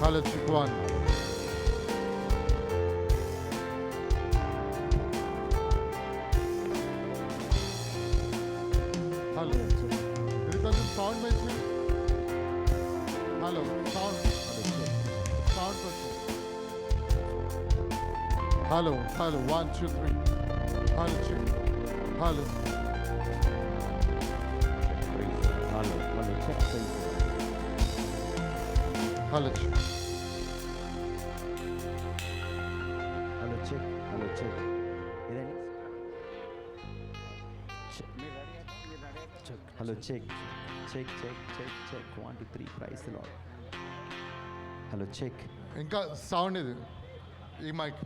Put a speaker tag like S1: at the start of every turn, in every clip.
S1: Hello, check one. Hello. There is some sound machine. Hello, sound. Sound person. Hello, 1, 2, 3. Hello, check. Hello.
S2: check.
S1: Hello, check.
S2: ఇదేనా? Hello check 1 2 3 praise the lord. Hello check.
S1: ఇంకా sound ఇది ఈ mic.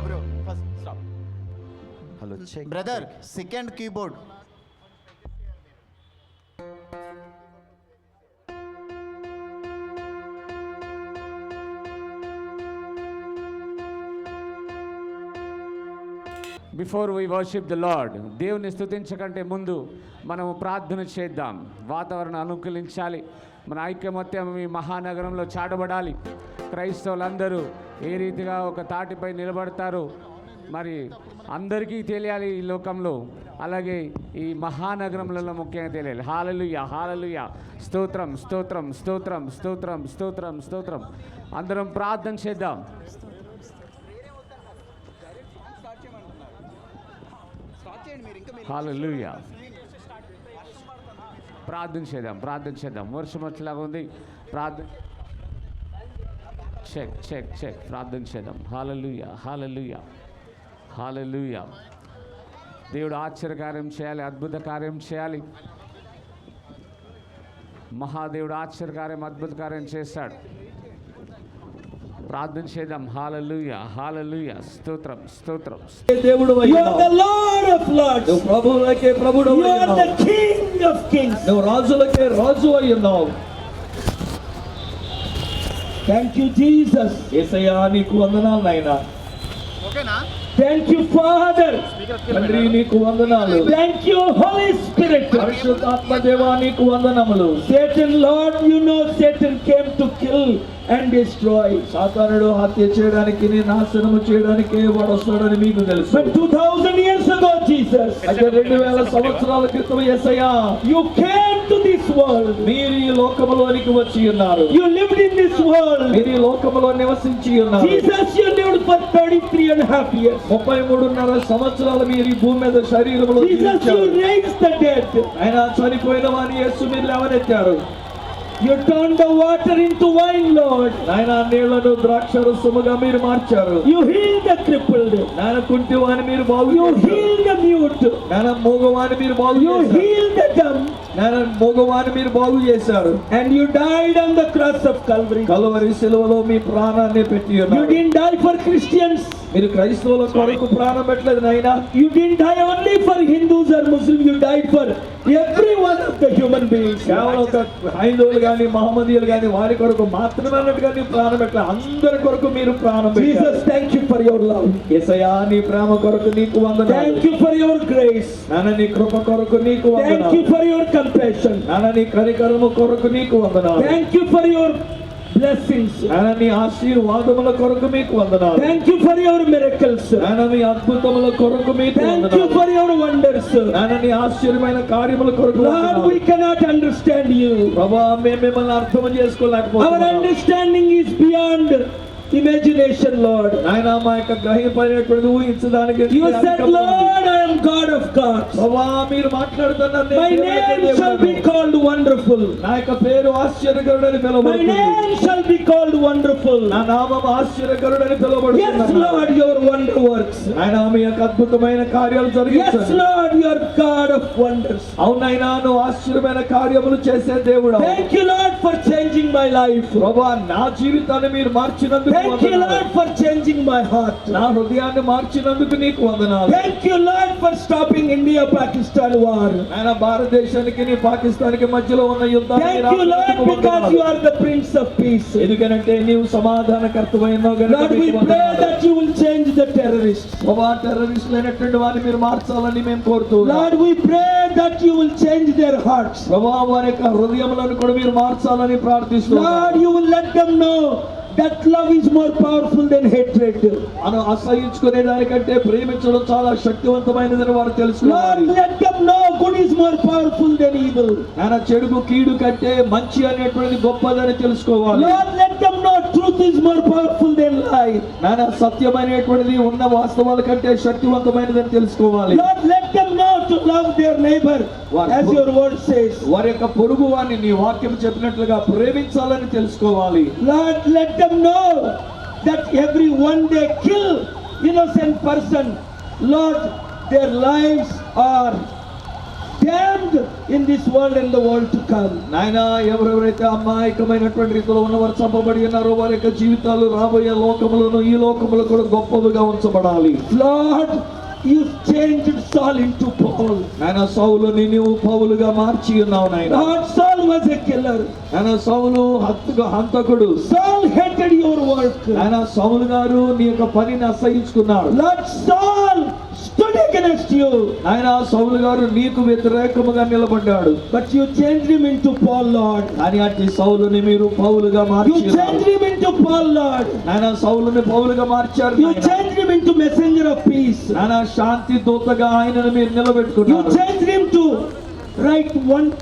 S3: Bro first stop.
S2: Hello check.
S3: Brother second keyboard.
S4: Before we worship the lord, దేవుని స్తుతించకంటే ముందు మనము ప్రార్థన చేద్దాం. వాతావరణం అనుకూలించాలి. మన ఐక్యమత్యం ఈ మహానగరంలో చాటబడాలి. క్రైస్తవులందరూ ఏ రీతిగా ఒక తాటిపై నిలబడతారు మరి అందరికీ తెలియాలి ఈ లోకంలో, అలాగే ఈ మహానగరంలో ముఖ్యంగా తెలియాలి. హల్లెలూయా, హల్లెలూయా, స్తోత్రం స్తోత్రం స్తోత్రం స్తోత్రం స్తోత్రం స్తోత్రం. అందరం ప్రార్థన చేద్దాం. హల్లెలూయా. ప్రార్థన చేద్దాం. వర్షం వచ్చేలాగా ఉంది. ప్రార్థన చెక్ ప్రార్థన చేద్దాం. హల్లెలూయా, హల్లెలూయా, హల్లెలూయా. దేవుడు ఆశ్చర్యకార్యం చేయాలి, అద్భుత కార్యం చేయాలి. మహాదేవుడు ఆశ్చర్యకార్యం, అద్భుత కార్యం చేస్తాడు. ప్రార్థన చేద్దాం. హల్లెలూయా, హల్లెలూయా, స్తోత్రం స్తోత్రం.
S5: దేవుడు ప్రభువులకే ప్రభువు, నువ్వు రాజులకే రాజు అయి ఉన్నావు. Thank you Jesus. యేసయ్యా నీకు వందనాలు నాయనా.
S3: ఓకేనా?
S5: Thank you father. తండ్రి నీకు వందనాలు. Thank you holy spirit. పరిశుద్ధాత్మ దేవా నీకు వందనములు. Satan lord, you know Satan came to kill and destroy. సాతానుడు హత్య చేయడానికి, నాశనము చేయడానికి వాడు వస్తాడని మీకు తెలుసు. But 2000 years ago Jesus, అయితే 2000 సంవత్సరాల క్రితం యేసయ్యా, you came to this world. మీరు ఈ లోకములోనికి వచ్చి ఉన్నారు. You lived in this world. మీరు ఈ లోకములో నివసించి ఉన్నారు. Jesus, you lived for 33.5 years. 33.5 సంవత్సరాలు మీరు ఈ భూమి మీద శరీరములో జీవించారు. Jesus, you raised the dead. ఆయన చనిపోయిన వారిని యేసు మీరు లేవనెత్తారు. You turned the water into wine, Lord. నాయనా నీళ్లను ద్రాక్షరసముగా మీరు మార్చారు. You healed the crippled. నాయనా కుంటివాని మీరు బాగు చేశారు. You healed the mute. నాయనా మూగవాని మీరు బాగు చేశారు. You healed the dumb. నాయనా మూగవాని మీరు బాగు చేశారు. And you died on the cross of Calvary. Calvary శిలువలో మీ ప్రాణాన్ని పెట్టి ఉన్నారు. You didn't die for Christians. మీరు క్రైస్తవుల కొరకు ప్రాణం పెట్టలేదు నాయనా. You didn't die only for Hindus or Muslims. You died for every one of the human beings. కేవలం ఒక హైందవులు గాని మహమ్మదీయులు గాని వారి కొరకు మాత్రమే అన్నట్టుగా నీ ప్రాణం పెట్టలేదు. అందరి కొరకు మీరు ప్రాణం పెట్టారు. Jesus, thank you for your love. యేసయ్యా నీ ప్రేమ కొరకు నీకు వందనాలు. Thank you for your grace. నాన్న నీ కృప కొరకు నీకు వందనాలు. Thank you for your compassion. నాన్న నీ కనికరము కొరకు నీకు వందనాలు. Thank you for your blessings. నాన్న నీ ఆశీర్వాదముల కొరకు మీకు వందనాలు. Thank you for your miracles. నాన్న మీ అద్భుతముల కొరకు మీకు వందనాలు. Thank you for your wonders. నాన్న నీ ఆశ్చర్యమైన కార్యముల కొరకు వందనాలు. Lord, we cannot understand you. ప్రభువా మేము మిమ్మల్ని అర్థం చేసుకోలేకపోతున్నాము. Our understanding is beyond imagination, Lord. నాయనా మా యొక్క గ్రహింపైనటువంటి ఊహించడానికి You said, Lord, I am God of gods. ప్రభువా మీరు మాట్లాడుతున్నారు. My name shall be called wonderful. నా యొక్క పేరు ఆశ్చర్యకరుడని పిలువబడుతుంది. My name shall be called wonderful. నా నామం ఆశ్చర్యకరుడని పిలువబడుతుంది. Yes, Lord, your wonder works. నాయనా మీ యొక్క అద్భుతమైన కార్యాలు జరిగించండి. Yes, Lord, you are God of wonders. అవునైనా నువ్వు ఆశ్చర్యమైన కార్యములు చేసే దేవుడు. Thank you, Lord, for changing my life. ప్రభువా నా జీవితాన్ని మీరు మార్చినందుకు Thank you, Lord, for changing my heart.
S6: నా హృదయాన్ని మార్చినందుకు నీకు వందనాలు.
S5: Thank you, Lord, for stopping India-Pakistan war.
S6: ఆయన భారతదేశానికి నీ పాకిస్తాన్కి మధ్యలో ఉన్న యుద్ధాన్ని
S5: Thank you, Lord, because you are the Prince of Peace.
S6: ఎందుకంటే నీవు సమాధానకర్తమైనావు గనుక
S5: Lord, we
S6: నీకు
S5: pray
S6: వందనాలు.
S5: that you will change the terrorists.
S6: టెర్రరిస్టులు అయినటువంటి వారిని మీరు మార్చాలని మేము కోరుతున్నాం.
S5: Lord, we pray that you will change their hearts.
S6: వారి యొక్క హృదయములను కూడా మీరు మార్చాలని ప్రార్థిస్తున్నాం.
S5: Lord, you will let them know that love is more powerful than hatred.
S6: మనం అసహించుకునే దానికంటే ప్రేమించడం చాలా శక్తివంతమైనదని వారు
S5: Lord,
S6: తెలుసుకోవాలి.
S5: let them know good is more powerful than evil.
S6: ఆయన చెడుకు కీడు కంటే మంచి అనేటువంటిది గొప్పదని తెలుసుకోవాలి.
S5: Lord, let them know truth is more powerful than lie.
S6: నాయన సత్యమైనటువంటిది ఉన్న వాస్తవాల కంటే శక్తివంతమైనదని తెలుసుకోవాలి.
S5: Lord, let them know to love their neighbor as your word says.
S6: వారి యొక్క పొరుగు వారిని నీ వాక్యం చెప్పినట్లుగా ప్రేమించాలని తెలుసుకోవాలి.
S5: Lord, let them know that every one they kill innocent person, Lord, their lives are damned in this world and the world to come.
S6: నాయన ఎవరెవరైతే అమాయకమైనటువంటి రీతిలో ఉన్నవారు చంపబడి ఉన్నారో వారి యొక్క జీవితాలు రాబోయే లోకములను ఈ లోకములు కూడా గొప్పవిగా ఉంచబడాలి.
S5: Lord, you changed Saul into Paul.
S6: నాయన సౌలుని నీవు పౌలుగా మార్చి ఉన్నావు నాయన.
S5: Lord, Saul was a killer.
S6: నాయన సౌలు హంతకుడు.
S5: Saul hated your work.
S6: నాయన సౌలు గారు నీ యొక్క పనిని అసహించుకున్నాడు.
S5: Lord, Saul stood against you.
S6: నాయన సౌలు గారు నీకు వ్యతిరేకముగా నిలబడ్డాడు.
S5: But you changed him into Paul, Lord.
S6: కానీ అట్టి సౌలుని మీరు పౌలుగా
S5: You
S6: March
S5: changed him into Paul, Lord.
S6: నాయన సౌలుని పౌలుగా మార్చారు.
S5: You changed him into messenger of peace.
S6: నాయన శాంతి దూతగా ఆయనను మీరు
S5: You
S6: నిలబెట్టుకున్నారు.
S5: changed him to write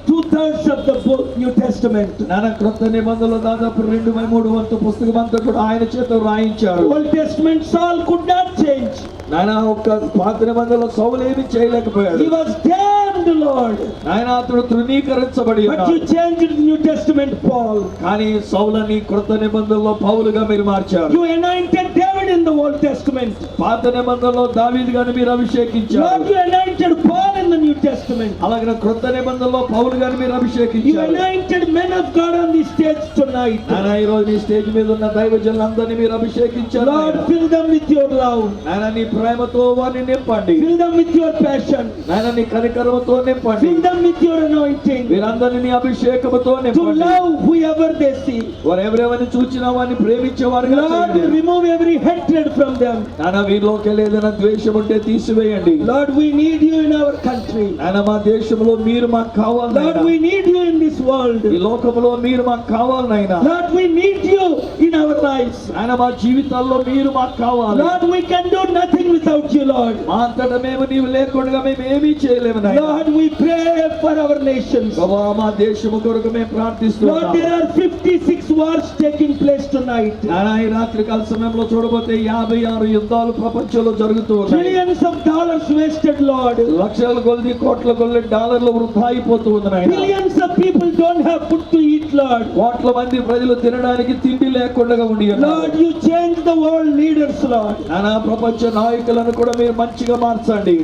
S5: 2/3 of the book New Testament.
S6: నాయన క్రొత్త నిబంధనలో దాదాపు 2/3 వంతు పుస్తకం అంతా కూడా ఆయన చేత రాయించారు.
S5: Old Testament Saul could not change.
S6: నాయన ఒక్క పాత నిబంధనలో సౌలు ఏమీ చేయలేకపోయాడు.
S5: He was damned, Lord.
S6: నాయన అతడు తృణీకరించబడి
S5: But
S6: ఉన్నాడు.
S5: you changed New Testament Paul.
S6: కానీ సౌలని క్రొత్త నిబంధనలో పౌలుగా మీరు మార్చారు.
S5: You anointed David in the Old Testament.
S6: పాత నిబంధనలో దావీదు గారిని మీరు
S5: Lord,
S6: అభిషేకించారు.
S5: you anointed Paul in the New Testament.
S6: అలాగే క్రొత్త నిబంధనలో పౌలు గారిని మీరు
S5: You
S6: అభిషేకించారు.
S5: anointed men of God on the stage tonight.
S6: నాయన ఈ రోజు నీ స్టేజ్ మీద ఉన్న దైవజనులందరినీ మీరు అభిషేకించారు.
S5: Lord,
S6: నాయన.
S5: fill them with your love.
S6: నాయన నీ ప్రేమతో వారిని నింపండి.
S5: Fill them with your passion.
S6: నాయన నీ కనికరముతో నింపండి.
S5: Fill them with your anointing.
S6: వీరందరినీ నీ అభిషేకముతో
S5: To
S6: నింపండి.
S5: love whoever they see.
S6: వారు ఎవరెవరిని చూచినా వారిని ప్రేమించేవారుగా
S5: Lord,
S6: చేయండి.
S5: remove every hatred from them.
S6: నాయన వీరిలోకి ఏదైనా ద్వేషం ఉంటే తీసివేయండి.
S5: Lord, we need you in our country.
S6: నాయన మా దేశంలో మీరు మాకు కావాలి
S5: Lord,
S6: నాయన.
S5: we need you in this world.
S6: ఈ లోకంలో మీరు మాకు కావాలి నాయన.
S5: Lord, we need you in our lives.
S6: నాయన మా జీవితాల్లో మీరు మాకు కావాలి.
S5: Lord, we can do nothing without you, Lord.
S6: మా అంతటా మేము నీవు లేకుండా మేము ఏమీ చేయలేము నాయన.
S5: Lord, we pray for our nations.
S6: ప్రభువా, మా దేశము కొరకు మేము
S5: Lord,
S6: ప్రార్థిస్తున్నాము.
S5: there are 56 wars taking place tonight.
S6: నాయన ఈ రాత్రి కాల సమయంలో చూడబోతే 56 యుద్ధాలు ప్రపంచంలో జరుగుతూ ఉన్నాయి.
S5: Trillions of dollars wasted, Lord.
S6: లక్షల కొద్ది కోట్ల కొద్ది డాలర్లు వృధా అయిపోతూ ఉంది నాయన.
S5: Billions of people don't have food to eat, Lord.
S6: కోట్ల మంది ప్రజలు తినడానికి తిండి లేకుండా ఉండి ఉన్నారు.
S5: Lord, you change the world leaders, Lord.
S6: నానా ప్రపంచ నాయకులను కూడా మీరు మంచిగా మార్చండి.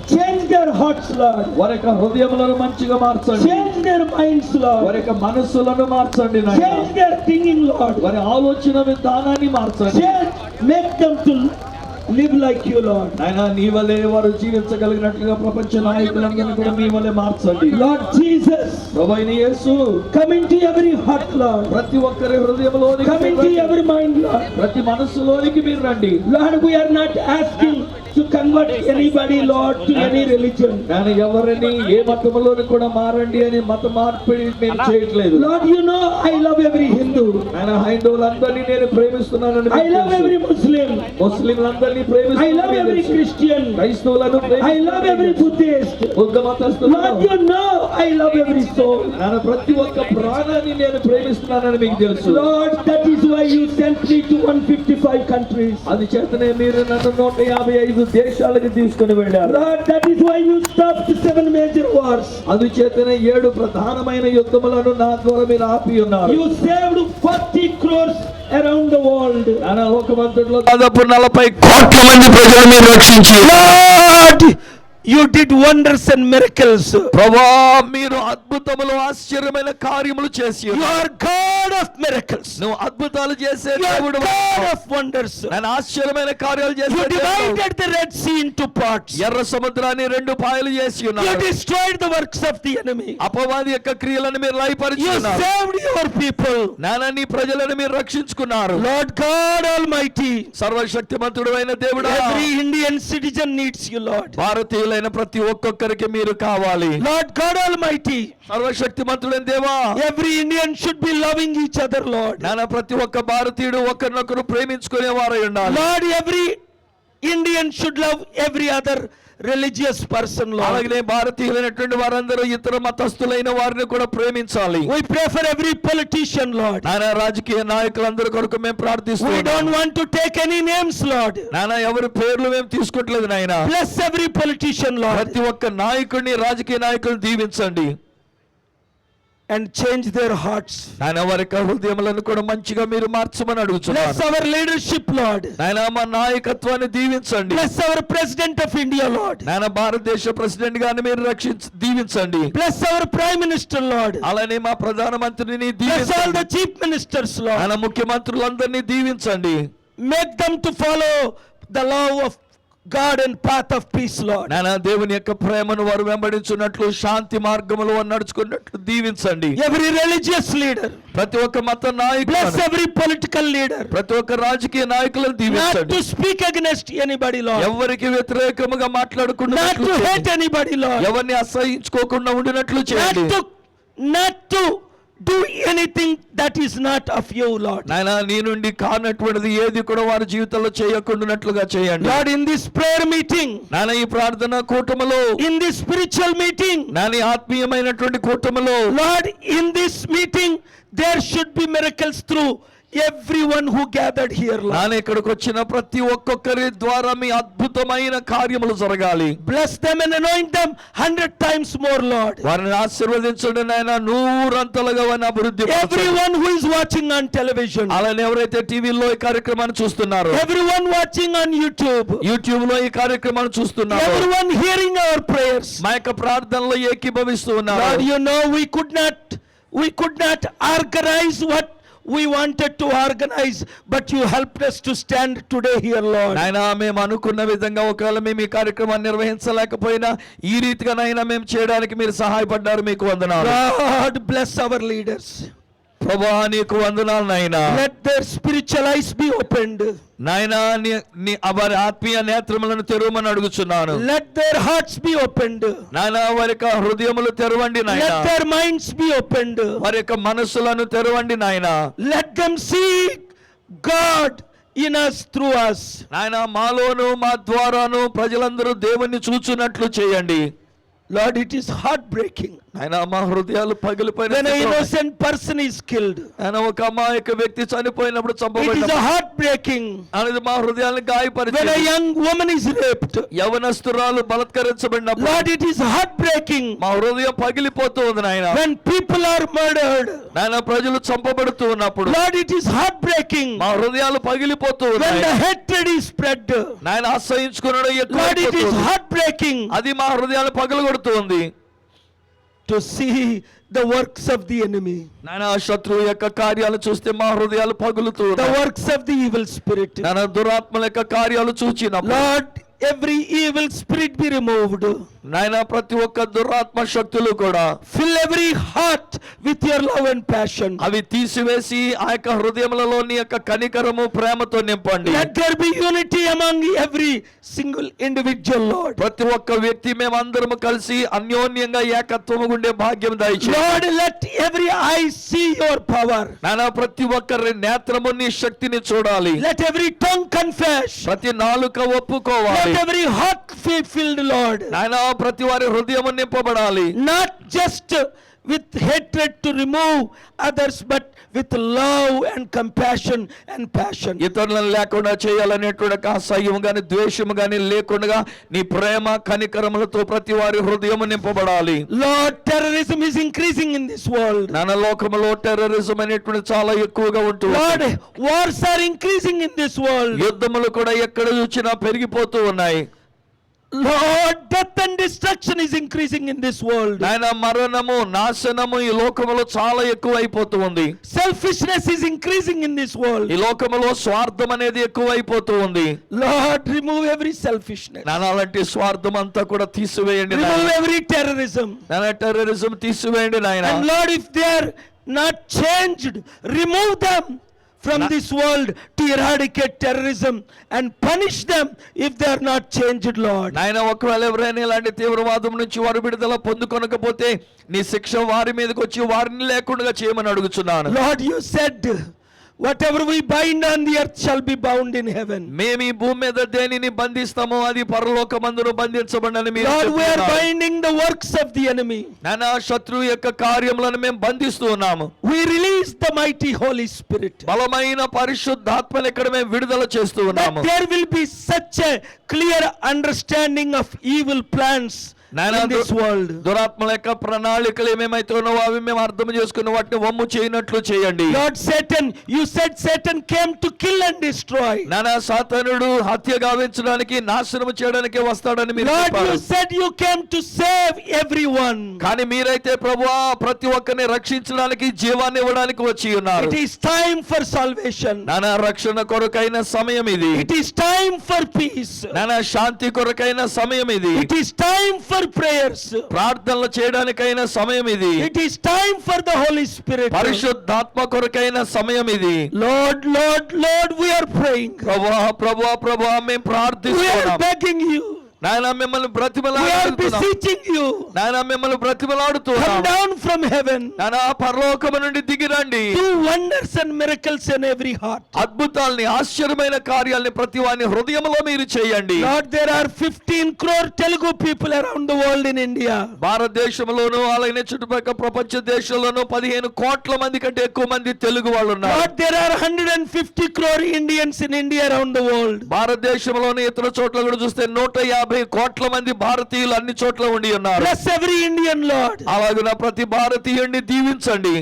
S5: Change their hearts, Lord.
S6: వారి యొక్క హృదయములను మంచిగా మార్చండి.
S5: Change their minds,
S6: వారి
S5: Lord.
S6: యొక్క మనస్సులను మార్చండి నాయన.
S5: Change their thinking, Lord.
S6: వారి ఆలోచన విధానాన్ని మార్చండి.
S5: Change, make them to live like you, Lord.
S6: నాయన నీ వలే వారు జీవించగలిగినట్లుగా ప్రపంచ నాయకులందరినీ కూడా మీ వలే మార్చండి.
S5: Lord Jesus,
S6: ప్రభువైన యేసు
S5: come into every heart, Lord.
S6: ప్రతి ఒక్కరి హృదయంలోనికి
S5: Come
S6: మీరు
S5: into
S6: రండి.
S5: every mind, Lord.
S6: ప్రతి మనస్సులోనికి మీరు రండి.
S5: Lord, we are not asking to convert anybody, Lord, to any religion.
S6: నేను ఎవరిని ఏ మతములోని కూడా మారండి అని మత మార్పిడి నేను చేయట్లేదు.
S5: Lord, you know I love every Hindu.
S6: నేను హైందవులందరినీ నేను ప్రేమిస్తున్నానని
S5: I love every Muslim.
S6: ముస్లింలందరినీ
S5: I love
S6: ప్రేమిస్తున్నాను.
S5: every Christian.
S6: క్రైస్తవులను
S5: I love every Buddhist.
S6: Buddha మతస్థులను
S5: Lord, you know I love every soul.
S6: నేను ప్రతి ఒక్క ప్రాణాన్ని నేను ప్రేమిస్తున్నానని మీకు తెలుసు.
S5: Lord, that is why you sent me to 155 countries.
S6: అది చేతనే మీరు నన్ను 155 దేశాలకు తీసుకుని వెళ్ళారు.
S5: Lord, that is why you stopped 7 major wars.
S6: అందుచేతనే 7 ప్రధానమైన యుద్ధములను నా ద్వారా మీరు ఆపి ఉన్నారు.
S5: You saved 40 crores around the world.
S6: నా లోకమంతట్లో దాదాపు 40 కోట్ల మంది ప్రజలు మీరు రక్షించి,
S5: Lord, You did wonders and miracles.
S6: ప్రభా మీరు అద్భుతములు ఆశ్చర్యమైన కార్యములు చేసి
S5: You are God of miracles.
S6: నువ్వు అద్భుతాలు చేసే
S5: You are
S6: దేవుడు
S5: God of wonders.
S6: నేను ఆశ్చర్యమైన కార్యాలు చేసే
S5: You
S6: దేవుడు.
S5: divided the Red Sea into parts.
S6: ఎర్ర సముద్రాన్ని రెండు పాయలు చేసి
S5: You
S6: ఉన్నారు
S5: destroyed the works of the enemy.
S6: అపవాది యొక్క క్రియలను మీరు
S5: You
S6: లయపరిచున్నారు
S5: saved your people.
S6: నానా నీ ప్రజలను మీరు రక్షించుకున్నారు
S5: Lord God Almighty,
S6: సర్వశక్తిమంతుడు అయిన దేవుడా
S5: every Indian citizen needs you, Lord.
S6: భారతీయులైన ప్రతి ఒక్కొక్కరికి మీరు కావాలి
S5: Lord God Almighty,
S6: సర్వశక్తిమంతుడైన దేవా
S5: every Indian should be loving each other, Lord.
S6: నానా ప్రతి ఒక్క భారతీయుడు ఒకరినొకరు ప్రేమించుకునే వారై ఉండాలి
S5: Lord, every Indian should love every other religious person, Lord.
S6: అలాగే భారతీయులైనటువంటి వారందరూ ఇతర మతస్థులైన వారిని కూడా ప్రేమించాలి
S5: We pray for every politician, Lord.
S6: నానా రాజకీయ నాయకులందరి కొరకు మేము
S5: We
S6: ప్రార్థిస్తున్నాం
S5: don't want to take any names, Lord.
S6: నానా ఎవరి పేర్లు మేము తీసుకోవట్లేదు నాయన
S5: Bless every politician, Lord,
S6: ప్రతి ఒక్క నాయకుడిని రాజకీయ నాయకులను దీవించండి
S5: and change their hearts.
S6: నాయన వారి యొక్క హృదయములను కూడా మంచిగా మీరు మార్చమని
S5: Bless
S6: అడుగుతున్నాను
S5: our leadership, Lord.
S6: నాయన మా నాయకత్వాన్ని దీవించండి
S5: Bless our President of India, Lord.
S6: నాయన భారతదేశ ప్రెసిడెంట్ గారిని మీరు దీవించండి
S5: Bless our Prime Minister, Lord.
S6: అలానే మా ప్రధానమంత్రిని
S5: Bless all
S6: దీవించండి
S5: the chief ministers, Lord.
S6: ఆయన ముఖ్యమంత్రులందరినీ దీవించండి
S5: Make them to follow the law of God and path of peace, Lord.
S6: నాయన దేవుని యొక్క ప్రేమను వారు వెంబడించున్నట్లు శాంతి మార్గములో వారు నడుచుకున్నట్లు దీవించండి
S5: Every religious leader.
S6: ప్రతి ఒక్క మత
S5: Bless
S6: నాయకుడు
S5: every political leader.
S6: ప్రతి ఒక్క రాజకీయ నాయకులను
S5: Not
S6: దీవించండి
S5: to speak against anybody, Lord.
S6: ఎవరికి వ్యతిరేకముగా
S5: Not
S6: మాట్లాడుకున్నట్లు
S5: to hate anybody, Lord.
S6: ఎవరిని అసహించుకోకుండా ఉండినట్లు చేయండి
S5: Not to do anything that is not of you, Lord.
S6: నాయన నీ నుండి కానటువంటిది ఏది కూడా వారి జీవితంలో చేయకుండానట్లుగా చేయండి
S5: Lord, in this prayer meeting,
S6: నాయన ఈ ప్రార్థన కూటములో
S5: in this spiritual meeting,
S6: Nani ఆత్మీయమైనటువంటి కూటములో
S5: Lord, in this meeting, there should be miracles through everyone who gathered here, Lord.
S6: Nani ఇక్కడికి వచ్చిన ప్రతి ఒక్కొక్కరి ద్వారా మీ అద్భుతమైన కార్యములు జరగాలి
S5: Bless them and anoint them 100 times more, Lord.
S6: వారిని ఆశీర్వదించండి నాయన 100 వారిని అభివృద్ధి పరచండి.
S5: Everyone who is watching on television,
S6: అలానే ఎవరైతే టీవీలో ఈ కార్యక్రమాన్ని చూస్తున్నారో
S5: everyone watching on YouTube,
S6: YouTube లో ఈ కార్యక్రమాన్ని చూస్తున్నారో
S5: everyone hearing our prayers.
S6: మా యొక్క ప్రార్థనలో ఏకీభవిస్తూ
S5: Lord,
S6: ఉన్నారు
S5: you know we could not organize what we wanted to organize, but you helped us to stand today here, Lord.
S6: నాయనా మేము అనుకున్న విధంగా ఒకవేళ మేము ఈ కార్యక్రమాన్ని నిర్వహించలేకపోయినా ఈ రీతిగా నాయనా మేము చేయడానికి మీరు సహాయపడ్డారు మీకు వందనాలు
S5: God, bless our leaders.
S6: ప్రభువా నీకు వందనాలు నాయనా
S5: Let their spiritual eyes be opened.
S6: నాయనా నీ వారి ఆత్మీయ నేత్రములను తెరవమని అడుగుచున్నాను
S5: Let their hearts be opened.
S6: నాయనా వారి యొక్క హృదయములు తెరవండి నాయనా
S5: Let their minds be opened.
S6: వారి యొక్క మనస్సులను తెరవండి నాయనా
S5: Let them see God in us, through us.
S6: నాయనా మాలోను మా ద్వారాను ప్రజలందరూ దేవుణ్ణి చూచున్నట్లు చేయండి
S5: Lord, it is heartbreaking
S6: నాయనా మా హృదయాలు పగిలిపోయిన
S5: when an innocent person is killed.
S6: ఆయన ఒక అమాయక వ్యక్తి చనిపోయినప్పుడు
S5: It is
S6: చంపబడినప్పుడు
S5: heartbreaking
S6: అనేది మా హృదయాలను
S5: when a
S6: గాయపరిచింది
S5: young woman is raped.
S6: యవనస్తురాలు బలత్కరించబడినప్పుడు
S5: Lord, it is heartbreaking
S6: మా హృదయం పగిలిపోతూ ఉంది నాయన
S5: when people are murdered.
S6: నాయన ప్రజలు చంపబడుతూ ఉన్నప్పుడు
S5: Lord, it is heartbreaking
S6: మా హృదయాలు పగిలిపోతూ
S5: when the
S6: ఉన్నాయి
S5: hatred is spread.
S6: నాయన అసహించుకున్నాడు
S5: Lord, it is
S6: ఎక్కువ
S5: heartbreaking
S6: అది మా హృదయాలు పగలగొడుతూ ఉంది
S5: to see the works of the enemy,
S6: నాయన శత్రువు యొక్క కార్యాలు చూస్తే మా హృదయాలు పగులుతూ
S5: the
S6: ఉన్నాయి
S5: works of the evil spirit.
S6: నాయన దురాత్మల యొక్క కార్యాలు చూచినప్పుడు
S5: Lord, every evil spirit be removed.
S6: నాయన ప్రతి ఒక్క దురాత్మ శక్తులు కూడా
S5: Fill every heart with your love and passion.
S6: అవి తీసివేసి ఆ యొక్క హృదయములలో నీ యొక్క కనికరము ప్రేమతో నింపండి
S5: Let there be unity among every single individual, Lord.
S6: ప్రతి ఒక్క వ్యక్తి మేమందరము కలిసి అన్యోన్యంగా ఏకత్వము ఉండే భాగ్యం దయచేయండి
S5: Lord, let every eye see your power.
S6: నాయన ప్రతి ఒక్కరి నేత్రము నీ శక్తిని చూడాలి
S5: Let every tongue confess.
S6: ప్రతి నాలుక ఒప్పుకోవాలి
S5: Let every heart be filled, Lord.
S6: నాయన ప్రతి వారి హృదయము నింపబడాలి
S5: Not just with hatred to remove others, but with love and compassion and passion.
S6: ఇతరులను లేకుండా చేయాలనేటువంటి అసహ్యము గాని ద్వేషము గాని లేకుండా నీ ప్రేమ కనికరములతో ప్రతి వారి హృదయము నింపబడాలి
S5: Lord, terrorism is increasing in this world.
S6: నాన్న లోకములో టెర్రరిజం అనేటువంటి చాలా ఎక్కువగా ఉంటుంది
S5: Lord, wars are increasing in this world.
S6: యుద్ధములు కూడా ఎక్కడ చూసినా పెరిగిపోతూ ఉన్నాయి
S5: Lord, death and destruction is increasing in this world.
S6: నాయన మరణము నాశనము ఈ లోకములో చాలా ఎక్కువ అయిపోతూ ఉంది.
S5: Selfishness is increasing in this world.
S6: ఈ లోకములో స్వార్థం అనేది ఎక్కువ అయిపోతూ ఉంది.
S5: Lord, remove every selfishness.
S6: నాన్న అలాంటి స్వార్థం అంతా కూడా తీసివేయండి.
S5: Remove every terrorism.
S6: నాన్న టెర్రరిజం తీసివేయండి నాయన.
S5: And Lord, if they are not changed, remove them from this world to eradicate terrorism and punish them if they are not changed, Lord.
S6: నాయన ఒకవేళ ఎవరైనా ఇలాంటి తీవ్రవాదం నుంచి వారు విడుదల పొందుకొనకపోతే నీ శిక్ష వారి మీదకి వచ్చి వారిని లేకుండా చేయమని అడుగుచున్నాను.
S5: Lord, you said whatever we bind on the earth shall be bound in heaven.
S6: మేము ఈ భూమి మీద దేనిని బంధిస్తామో అది పరలోకమందును బంధించబడని మీరు
S5: Lord, we are
S6: చెప్తున్నారు.
S5: binding the works of the enemy.
S6: నాయన శత్రువు యొక్క కార్యములను మేము బంధిస్తూ ఉన్నాము.
S5: We release the mighty Holy Spirit.
S6: బలమైన పరిశుద్ధాత్మను ఇక్కడ మేము విడుదల చేస్తూ
S5: That
S6: ఉన్నాము.
S5: there will be such a clear understanding of evil plans in this world.
S6: దురాత్మల యొక్క ప్రణాళికలు ఏమేమైతే ఉన్నావో అవి మేము అర్థం చేసుకుని వాటిని వమ్ము చేయనట్లు చేయండి.
S5: Lord, Satan, you said Satan came to kill and destroy.
S6: నానా సాతానుడు హత్య గావించడానికి నాశనం చేయడానికి వస్తాడని మీరు
S5: Lord,
S6: చెప్పారు.
S5: you said you came to save everyone.
S6: కానీ మీరైతే ప్రభువా ప్రతి ఒక్కరిని రక్షించడానికి జీవాన్ని ఇవ్వడానికి వచ్చి ఉన్నారు.
S5: It is time for salvation.
S6: నానా రక్షణ కొరకైన సమయం ఇది.
S5: It is time for peace.
S6: నానా శాంతి కొరకైన సమయం ఇది.
S5: It is time for prayers.
S6: ప్రార్థనలు చేయడానికైన సమయం ఇది.
S5: It is time for the Holy Spirit.
S6: పరిశుద్ధాత్మ కొరకైన సమయం ఇది.
S5: Lord, Lord, Lord, we are praying.
S6: ప్రభువా ప్రభువా ప్రభువా మేము
S5: We are
S6: ప్రార్థిస్తున్నాం.
S5: begging you.
S6: నాయన మిమ్మల్ని
S5: We are
S6: బ్రతిమలాడుతున్నాం.
S5: beseeching you.
S6: నాయన మిమ్మల్ని
S5: Come
S6: బ్రతిమలాడుతున్నాం.
S5: down from heaven.
S6: నాయన పరలోకము నుండి దిగిరండి.
S5: Do wonders and miracles in every heart.
S6: అద్భుతాల్ని ఆశ్చర్యమైన కార్యాలని ప్రతి వాని హృదయంలో మీరు చేయండి.
S5: Lord, there are 15 crore Telugu people around the world in India.
S6: భారతదేశంలోను అలాగే చుట్టుపక్కల ప్రపంచ దేశాల్లోనూ 15 కోట్ల మంది కంటే ఎక్కువ మంది తెలుగు వాళ్ళు ఉన్నారు.
S5: Lord, there are 150 crore Indians in India around the world.
S6: భారతదేశంలోని ఇతర చోట్ల కూడా చూస్తే 150 కోట్ల మంది భారతీయులు అన్ని చోట్ల ఉండి ఉన్నారు.
S5: Bless every Indian, Lord.
S6: అలాగే ప్రతి భారతీయుడిని దీవించండి.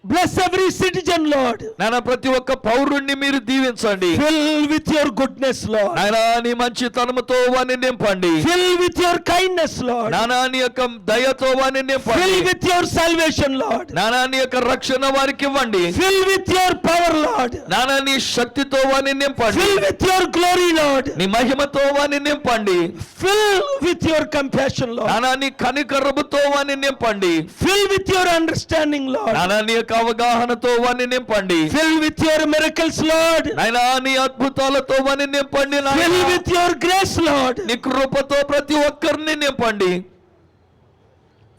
S5: Bless every citizen, Lord.
S6: నాయన ప్రతి ఒక్క పౌరుణ్ణి మీరు దీవించండి.
S5: Fill with your goodness, Lord.
S6: నాయన నీ మంచితనముతో వారిని నింపండి.
S5: Fill with your kindness, Lord.
S6: నాయన నీ యొక్క దయతో వారిని నింపండి.
S5: Fill with your salvation, Lord.
S6: నాయన నీ యొక్క రక్షణ వారికి ఇవ్వండి.
S5: Fill with your power, Lord.
S6: నాయన నీ శక్తితో వారిని నింపండి.
S5: Fill with your glory, Lord.
S6: నీ మహిమతో వారిని నింపండి.
S5: Fill with your compassion, Lord.
S6: నాయన నీ కనికరముతో వారిని నింపండి.
S5: Fill with your understanding, Lord.
S6: నాయన నీ యొక్క అవగాహనతో వారిని నింపండి.
S5: Fill with your miracles, Lord.
S6: నాయన నీ అద్భుతాలతో వారిని నింపండి.
S5: Fill
S6: నాయన
S5: with your grace, Lord.
S6: నీ కృపతో ప్రతి ఒక్కరిని నింపండి.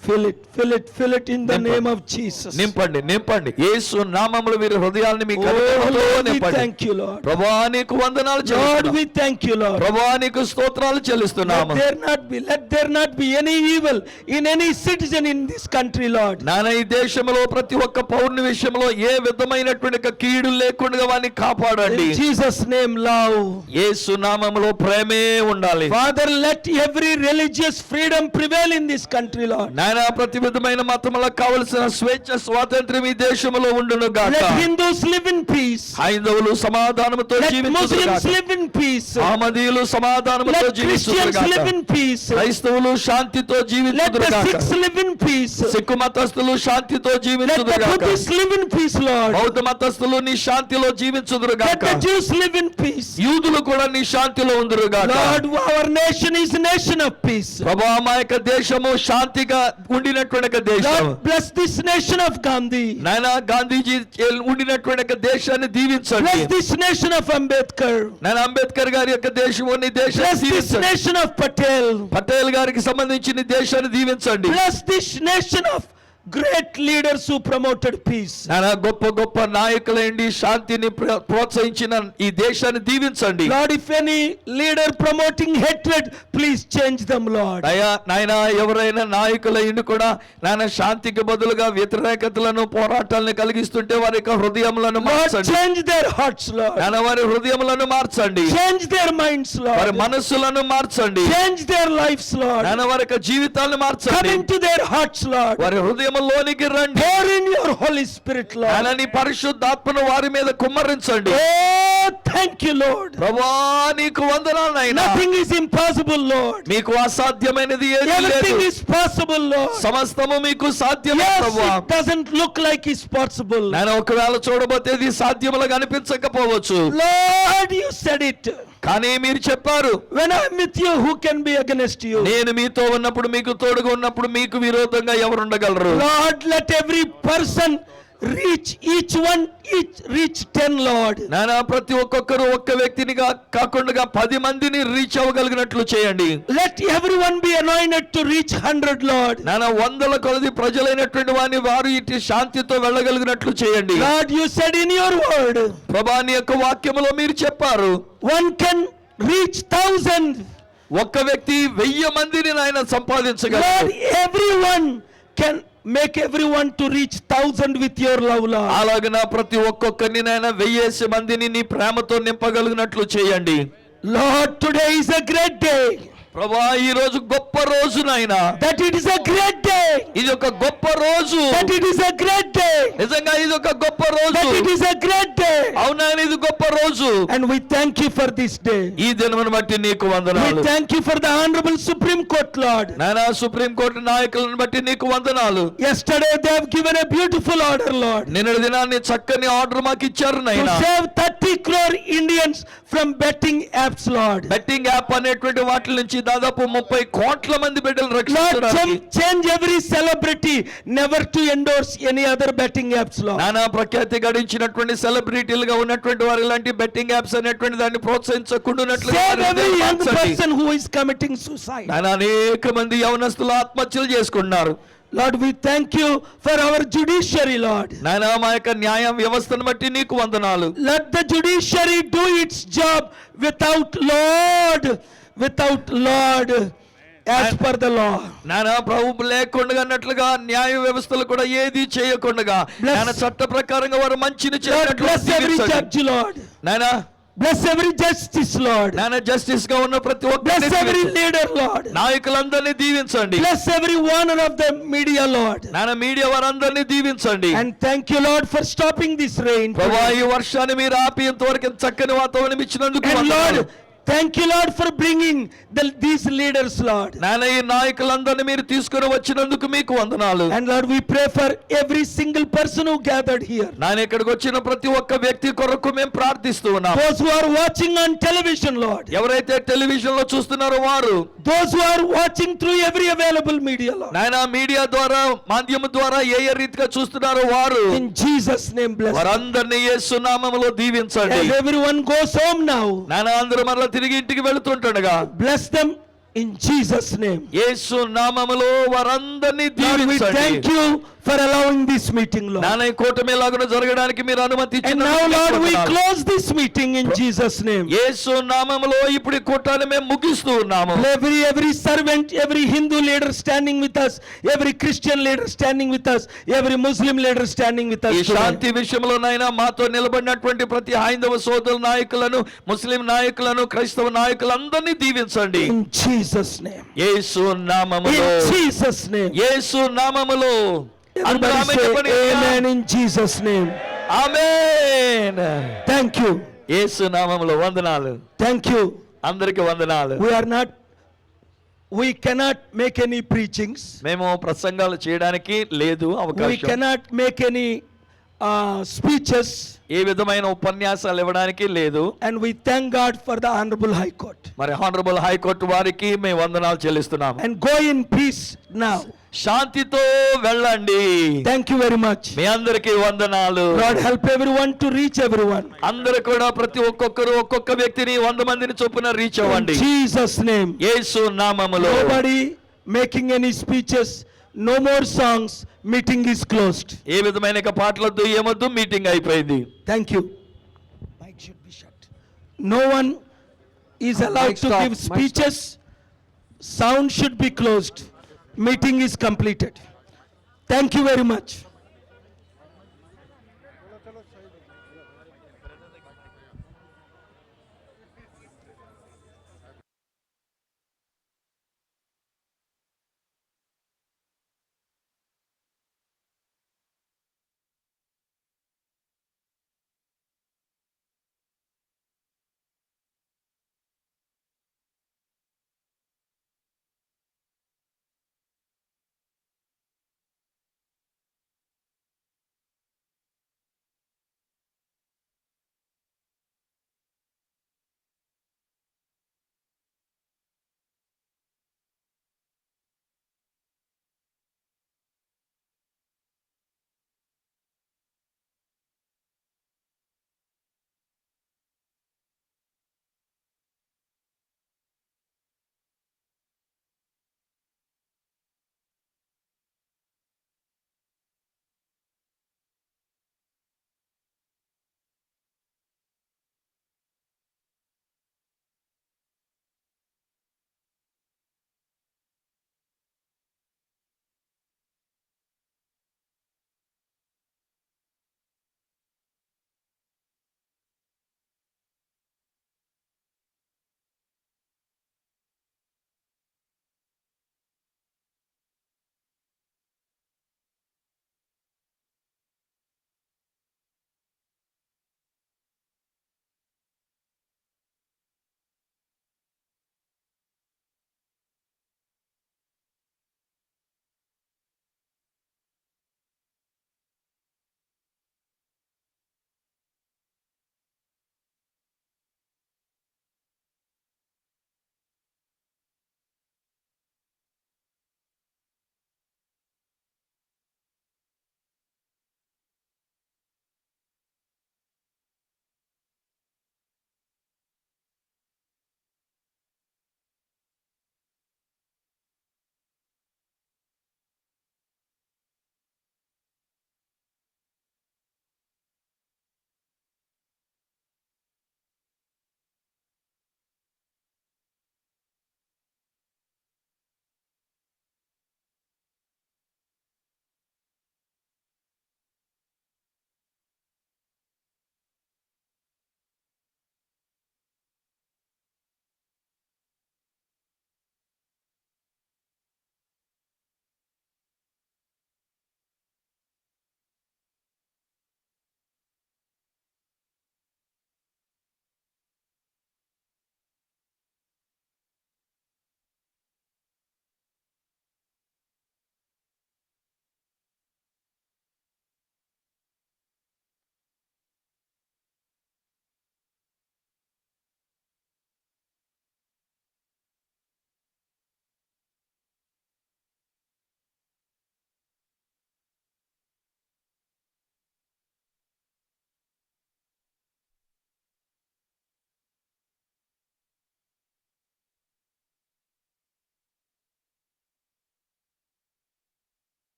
S5: Fill it in the name of Jesus.
S6: నింపండి నింపండి. యేసు నామములో వీరి హృదయాలను మీ
S5: Oh,
S6: కనికరముతో
S5: Lord, we
S6: నింపండి.
S5: thank you, Lord.
S6: ప్రభువా నీకు వందనాలు
S5: Lord,
S6: చెల్లిస్తున్నాము.
S5: we thank you, Lord.
S6: ప్రభువా నీకు స్తోత్రాలు చెల్లిస్తున్నాము.
S5: Let there not be any evil in any citizen in this country, Lord.
S6: నాన్న ఈ దేశంలో ప్రతి ఒక్క పౌరుని విషయంలో ఏ విధమైనటువంటి కీడు లేకుండా వారిని కాపాడండి.
S5: In Jesus' name, love.
S6: యేసు నామములో ప్రేమే ఉండాలి.
S5: Father, let every religious freedom prevail in this country, Lord.
S6: నాయన ప్రతి విధమైన మతములకు కావలసిన స్వేచ్ఛ స్వాతంత్ర్యం ఈ దేశంలో ఉండును గాక.
S5: Let Hindus live in peace.
S6: హైందవులు సమాధానముతో
S5: Let
S6: జీవించుదురు
S5: Muslims
S6: గాక.
S5: live in peace.
S6: అహ్మదీయులు సమాధానముతో
S5: Let
S6: జీవించుదురు
S5: Christians
S6: గాక.
S5: live in peace.
S6: క్రైస్తవులు శాంతితో
S5: Let
S6: జీవించుదురు
S5: the
S6: గాక.
S5: Sikhs live in peace.
S6: Sikh మతస్థులు శాంతితో
S5: Let
S6: జీవించుదురు
S5: the
S6: గాక.
S5: Buddhists live in peace, Lord.
S6: బౌద్ధ మతస్థులు నీ శాంతిలో జీవించుదురు
S5: Let
S6: గాక.
S5: the Jews live in peace.
S6: యూదులు కూడా నీ శాంతిలో ఉందురు గాక.
S5: Lord, our nation is a nation of peace.
S6: ప్రభువా మా యొక్క దేశము శాంతిగా ఉండినటువంటి ఒక దేశం.
S5: Lord, bless this nation of Gandhi.
S6: నాయన గాంధీజీ ఉండినటువంటి ఒక దేశాన్ని దీవించండి.
S5: Bless this nation of Ambedkar.
S6: నాయన అంబేద్కర్ గారి యొక్క దేశము నీ
S5: Bless
S6: దేశాన్ని
S5: this
S6: దీవించండి.
S5: nation of Patel.
S6: పటేల్ గారికి సంబంధించి నీ దేశాన్ని దీవించండి.
S5: Bless this nation of great leaders who promoted peace.
S6: నాయన గొప్ప గొప్ప నాయకులైండి శాంతిని ప్రోత్సహించిన ఈ దేశాన్ని దీవించండి.
S5: Lord, if any leader promoting hatred, please change them, Lord.
S6: నాయన ఎవరైనా నాయకులైండి కూడా నాయన శాంతికి బదులుగా వ్యతిరేకతలను పోరాటాలను కలిగిస్తుంటే వారి యొక్క హృదయములను
S5: Lord,
S6: మార్చండి.
S5: change their hearts, Lord.
S6: నాయన వారి హృదయములను మార్చండి.
S5: Change their minds,
S6: వారి
S5: Lord.
S6: మనస్సులను మార్చండి.
S5: Change their lives, Lord.
S6: నాయన వారి యొక్క జీవితాలను
S5: Come
S6: మార్చండి.
S5: into their hearts, Lord.
S6: వారి హృదయం
S7: హృదయంలోనికి రండి.
S5: Pour in your Holy Spirit, Lord.
S7: ఆయన నీ పరిశుద్ధాత్మను వారి మీద కుమ్మరించండి.
S5: Oh, thank you, Lord.
S7: ప్రభువా నీకు వందనాలు నాయనా.
S5: Nothing is impossible, Lord.
S7: మీకు అసాధ్యమైనది ఏదీ
S5: Everything
S7: లేదు.
S5: is possible, Lord.
S7: సమస్తము మీకు సాధ్యమే
S5: Yes,
S7: ప్రభువా.
S5: it doesn't look like it's possible.
S7: నేను ఒకవేళ చూడబోతే ఇది సాధ్యములుగా అనిపించకపోవచ్చు.
S5: Lord, you said it.
S7: కానీ మీరు చెప్పారు,
S5: When I'm with you, who can be against you?
S7: నేను మీతో ఉన్నప్పుడు, మీకు తోడుగా ఉన్నప్పుడు మీకు విరోధంగా ఎవరు ఉండగలరు?
S5: Lord, let every person reach 10, Lord.
S7: నానా ప్రతి ఒక్కొక్కరు ఒక్క వ్యక్తినిగా కాకుండా 10 మందిని రీచ్ అవ్వగలిగినట్లు చేయండి.
S5: Let everyone be anointed to reach 100, Lord.
S7: నానా వందల కొలది ప్రజలైనటువంటి వారు ఇటు శాంతితో వెళ్ళగలిగినట్లు చేయండి.
S5: Lord, you said in your word,
S7: ప్రభా నీ యొక్క వాక్యములో మీరు చెప్పారు,
S5: one can reach 1,000.
S7: ఒక్క వ్యక్తి 1000 మందిని నాయన
S5: Lord,
S7: సంపాదించగలరు.
S5: everyone can make everyone to reach 1,000 with your love, Lord.
S7: అలాగన ప్రతి ఒక్కొక్కరిని నాయన 1000 మందిని నీ ప్రేమతో నింపగలిగినట్లు చేయండి.
S5: Lord, today is a great day.
S7: ప్రభా ఈ రోజు గొప్ప రోజు నాయనా.
S5: That it is a great day.
S7: ఇది ఒక గొప్ప రోజు.
S5: That it is a great day.
S7: నిజంగా ఇది ఒక గొప్ప రోజు.
S5: That it is a great day.
S7: అవునా ఇది గొప్ప రోజు.
S5: And we thank you for this day.
S7: ఈ దినమును బట్టి నీకు
S5: We
S7: వందనాలు.
S5: thank you for the Honorable Supreme Court, Lord.
S7: నాయనా సుప్రీం కోర్టు నాయకులను బట్టి నీకు వందనాలు.
S5: Yesterday they have given a beautiful order, Lord,
S7: నిన్నటి దినాన్ని చక్కని ఆర్డర్ మాకు ఇచ్చారు
S5: to
S7: నాయనా.
S5: save 30 crore Indians from betting apps, Lord.
S7: Betting app అనేటువంటి వాటి నుంచి దాదాపు 30 కోట్ల మంది బిడ్డలు
S5: Lord,
S7: రక్షించడానికి
S5: change every celebrity never to endorse any other betting apps, Lord.
S7: నానా ప్రఖ్యాతి గడించినటువంటి సెలబ్రిటీలుగా ఉన్నటువంటి వారు ఇలాంటి బెట్టింగ్ యాప్స్ అనేటువంటి దాన్ని ప్రోత్సహించకుండా
S5: Save every young person who is committing suicide.
S7: అనేక మంది యవనస్తులు ఆత్మహత్యలు చేసుకున్నారు.
S5: Lord, we thank you for our judiciary, Lord.
S7: నాయనా మా యొక్క న్యాయ వ్యవస్థను బట్టి నీకు వందనాలు.
S5: Let the judiciary do its job without Lord, as per the law.
S7: నాయనా ప్రభు లేకుండా అన్నట్లుగా న్యాయ వ్యవస్థలు కూడా ఏది చేయకుండా నాయనా చట్ట ప్రకారంగా వారు మంచిని
S5: Lord,
S7: చేసినట్లు
S5: bless every
S7: దీవించండి.
S5: judge, Lord.
S7: నాయనా
S5: Bless every justice, Lord.
S7: నాయనా జస్టిస్ గా ఉన్న ప్రతి
S5: Bless
S7: ఒక్కరిని
S5: every
S7: దీవించండి.
S5: leader, Lord.
S7: నాయకులందరినీ దీవించండి.
S5: Bless every owner of the media, Lord.
S7: నాయనా మీడియా వారందరినీ దీవించండి.
S5: And thank you, Lord, for stopping this rain.
S7: ప్రభా ఈ వర్షాన్ని మీరు ఆపి ఇంతవరకు చక్కని వాతావరణం ఇచ్చినందుకు
S5: And
S7: వందనాలు.
S5: Lord, thank you, Lord, for bringing these leaders, Lord.
S7: నాయనా ఈ నాయకులందరినీ మీరు తీసుకొని వచ్చినందుకు మీకు వందనాలు.
S5: And Lord, we pray for every single person who gathered here.
S7: నాయన ఇక్కడికి వచ్చిన ప్రతి ఒక్క వ్యక్తి కొరకు మేము ప్రార్థిస్తూ ఉన్నాం.
S5: Those who are watching on television, Lord.
S7: ఎవరైతే టెలివిజన్ లో చూస్తున్నారో వారు,
S5: Those who are watching through every available media, Lord.
S7: నాయన మీడియా ద్వారా మాధ్యమం ద్వారా ఏ రీతిగా చూస్తున్నారో వారు,
S5: In Jesus' name, bless them.
S7: వారందరినీ యేసు నామములో దీవించండి.
S5: As everyone goes home now,
S7: నాయన అందరూ మరలా తిరిగి ఇంటికి వెళుతుంటుండగా
S5: bless them in Jesus' name.
S7: యేసు నామములో వారందరినీ
S5: Lord, we
S7: దీవించండి.
S5: thank you for allowing this meeting, Lord.
S7: నాయన ఈ కూటమి ఎలాగున జరగడానికి మీరు అనుమతి
S5: And
S7: ఇచ్చినందుకు
S5: now,
S7: మీకు
S5: Lord, we
S7: వందనాలు.
S5: close this meeting in Jesus' name.
S7: యేసు నామములో ఇప్పుడు ఈ కూటాన్ని మేము ముగిస్తూ ఉన్నాము.
S5: Every servant, every Hindu leader standing with us, every Christian leader standing with us, every Muslim leader standing with us
S7: ఈ
S5: today.
S7: శాంతి విషయంలోనైనా మాతో నిలబడినటువంటి ప్రతి హైందవ సోదరుల నాయకులను, ముస్లిం నాయకులను, క్రైస్తవ నాయకులందరినీ దీవించండి.
S5: In Jesus' name.
S7: యేసు నామములో,
S5: In Jesus' name.
S7: యేసు నామములో అందరూ
S5: Everybody
S7: ఆమేన్
S5: say
S7: చెప్పండి.
S5: amen in Jesus' name.
S7: Amen.
S5: Thank you.
S7: యేసు నామములో వందనాలు.
S5: Thank you.
S7: అందరికి వందనాలు.
S5: We cannot make any preachings.
S7: మేము ప్రసంగాలు చేయడానికి లేదు
S5: We
S7: అవకాశం.
S5: cannot make any speeches.
S7: ఏ విధమైన ఉపన్యాసాలు ఇవ్వడానికి లేదు.
S5: And we thank God for the Honorable High Court.
S7: మరి హానరబుల్ హైకోర్టు వారికి మేము వందనాలు చెల్లిస్తున్నాము.
S5: And go in peace now.
S7: శాంతితో వెళ్ళండి.
S5: Thank you very much.
S7: మీ అందరికీ వందనాలు.
S5: Lord, help everyone to reach everyone.
S7: అందరూ కూడా ప్రతి ఒక్కొక్కరు ఒక్కొక్క వ్యక్తిని 100 మందిని చొప్పున రీచ్
S5: In
S7: అవ్వండి.
S5: Jesus' name.
S7: యేసు నామములో.
S5: Nobody making any speeches. No more songs. Meeting is closed.
S7: ఏ విధమైన పాటలొద్దు ఏమొద్దు, మీటింగ్ అయిపోయింది.
S5: Thank you. Mic should be shut. No one is allowed to give speeches. Sound should be closed. Meeting is completed. Thank you very much.